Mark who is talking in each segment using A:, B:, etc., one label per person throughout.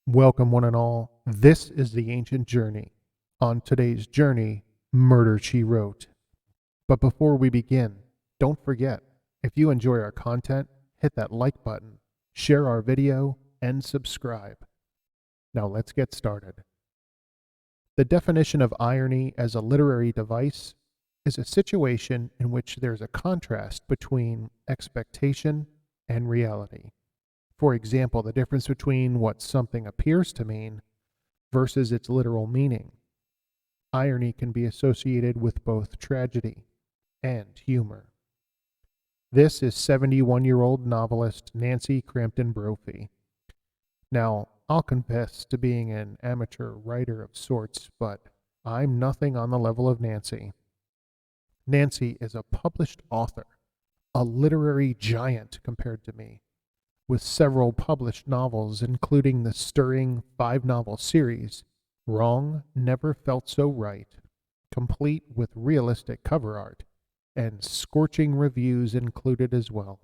A: Welcome, one and all. This is the Ancient Journey. On today's journey, Murder She Wrote. But before we begin, don't forget, if you enjoy our content, hit that like button, share our video, and subscribe. Now let's get started. The definition of irony as a literary device is a situation in which there's a contrast between expectation and reality. For example, the difference between what something appears to mean versus its literal meaning. Irony can be associated with both tragedy and humor. This is 71-year-old novelist Nancy Crampton Brophy. Now, I'll confess to being an amateur writer of sorts, but I'm nothing on the level of Nancy. Nancy is a published author, a literary giant compared to me, with several published novels, including the stirring 5-novel series, Wrong Never Felt So Right, complete with realistic cover art, and scorching reviews included as well.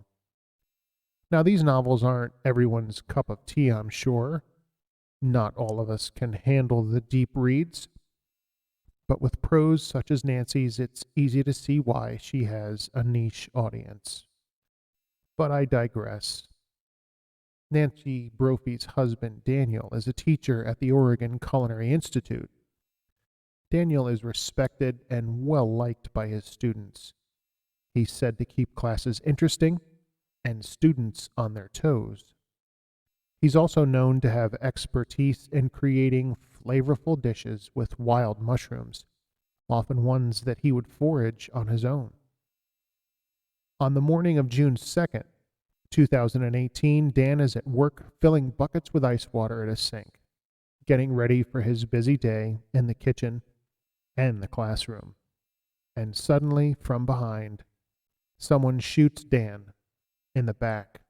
A: Now, these novels aren't everyone's cup of tea, I'm sure. Not all of us can handle the deep reads, but with prose such as Nancy's, it's easy to see why she has a niche audience. But I digress. Nancy Brophy's husband, Daniel, is a teacher at the Oregon Culinary Institute. Daniel is respected and well-liked by his students. He's said to keep classes interesting and students on their toes. He's also known to have expertise in creating flavorful dishes with wild mushrooms, often ones that he would forage on his own. On the morning of June 2nd, 2018, Dan is at work filling buckets with ice water at a sink, getting ready for his busy day in the kitchen and the classroom. And suddenly, from behind, someone shoots Dan in the back.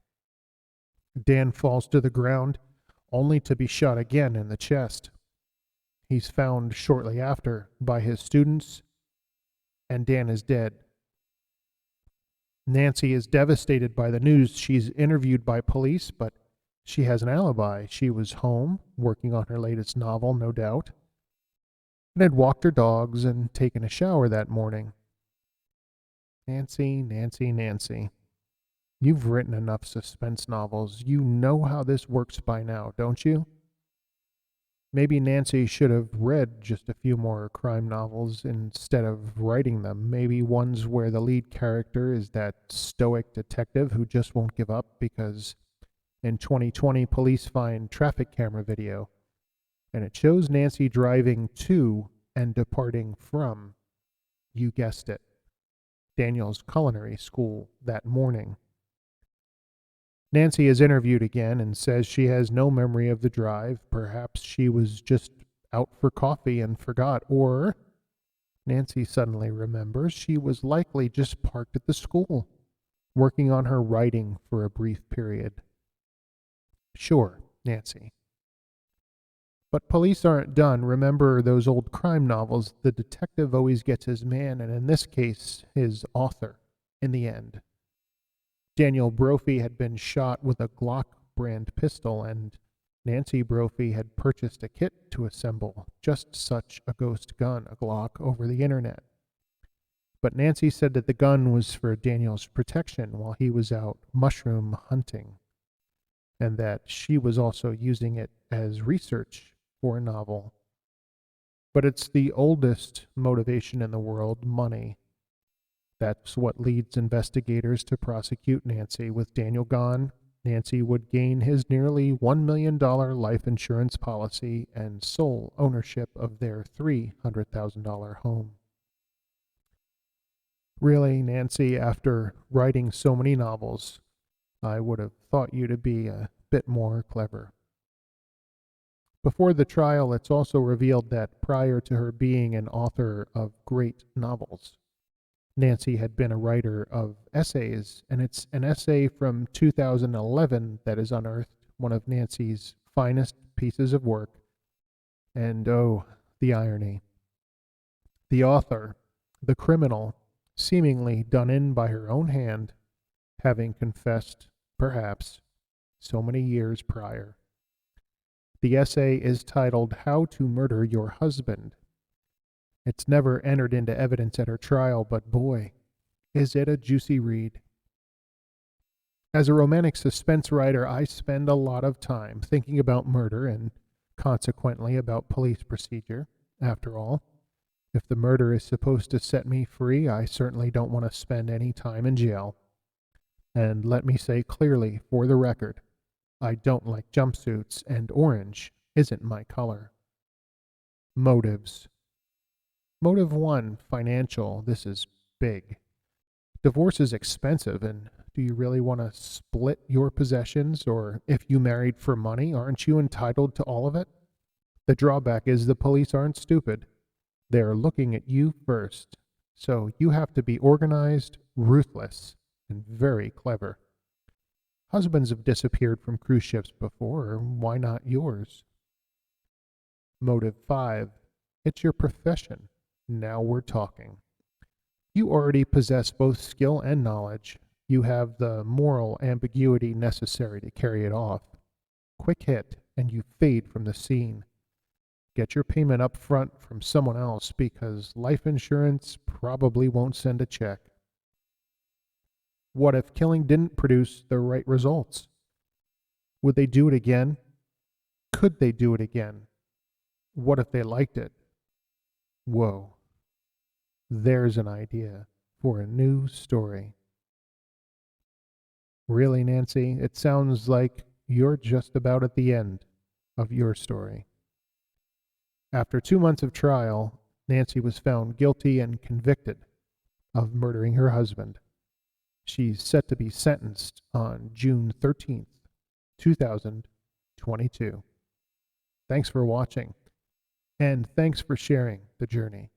A: Dan falls to the ground, only to be shot again in the chest. He's found shortly after by his students, and Dan is dead. Nancy is devastated by the news. She's interviewed by police, but she has an alibi. She was home, working on her latest novel, no doubt, and had walked her dogs and taken a shower that morning. Nancy, Nancy, Nancy. You've written enough suspense novels. You know how this works by now, don't you? Maybe Nancy should have read just a few more crime novels instead of writing them. Maybe ones where the lead character is that stoic detective who just won't give up because in 2020 police find traffic camera video and it shows Nancy driving to and departing from, you guessed it, Daniel's culinary school that morning. Nancy is interviewed again and says she has no memory of the drive. Perhaps she was just out for coffee and forgot, or Nancy suddenly remembers she was likely just parked at the school, working on her writing for a brief period. Sure, Nancy. But police aren't done. Remember those old crime novels? The detective always gets his man, and in this case, his author, in the end. Daniel Brophy had been shot with a Glock brand pistol, and Nancy Brophy had purchased a kit to assemble just such a ghost gun, a Glock, over the internet. But Nancy said that the gun was for Daniel's protection while he was out mushroom hunting, and that she was also using it as research for a novel. But it's the oldest motivation in the world, money. That's what leads investigators to prosecute Nancy. With Daniel gone, Nancy would gain his nearly $1 million life insurance policy and sole ownership of their $300,000 home. Really, Nancy, after writing so many novels, I would have thought you to be a bit more clever. Before the trial, it's also revealed that prior to her being an author of great novels, Nancy had been a writer of essays, and it's an essay from 2011 that is unearthed, one of Nancy's finest pieces of work. And oh, the irony. The author, the criminal, seemingly done in by her own hand, having confessed, perhaps, so many years prior. The essay is titled How to Murder Your Husband. It's never entered into evidence at her trial, but boy, is it a juicy read. As a romantic suspense writer, I spend a lot of time thinking about murder and consequently about police procedure. After all, if the murder is supposed to set me free, I certainly don't want to spend any time in jail. And let me say clearly, for the record, I don't like jumpsuits, and orange isn't my color. Motives. Motive 1, financial. This is big. Divorce is expensive, and do you really want to split your possessions? Or if you married for money, aren't you entitled to all of it? The drawback is the police aren't stupid. They're looking at you first. So you have to be organized, ruthless, and very clever. Husbands have disappeared from cruise ships before, why not yours? Motive 5. It's your profession. Now we're talking. You already possess both skill and knowledge. You have the moral ambiguity necessary to carry it off. Quick hit, and you fade from the scene. Get your payment up front from someone else because life insurance probably won't send a check. What if killing didn't produce the right results? Would they do it again? Could they do it again? What if they liked it? Whoa. There's an idea for a new story. Really, Nancy, it sounds like you're just about at the end of your story. After 2 months of trial, Nancy was found guilty and convicted of murdering her husband. She's set to be sentenced on June 13th, 2022. Thanks for watching, and thanks for sharing the journey.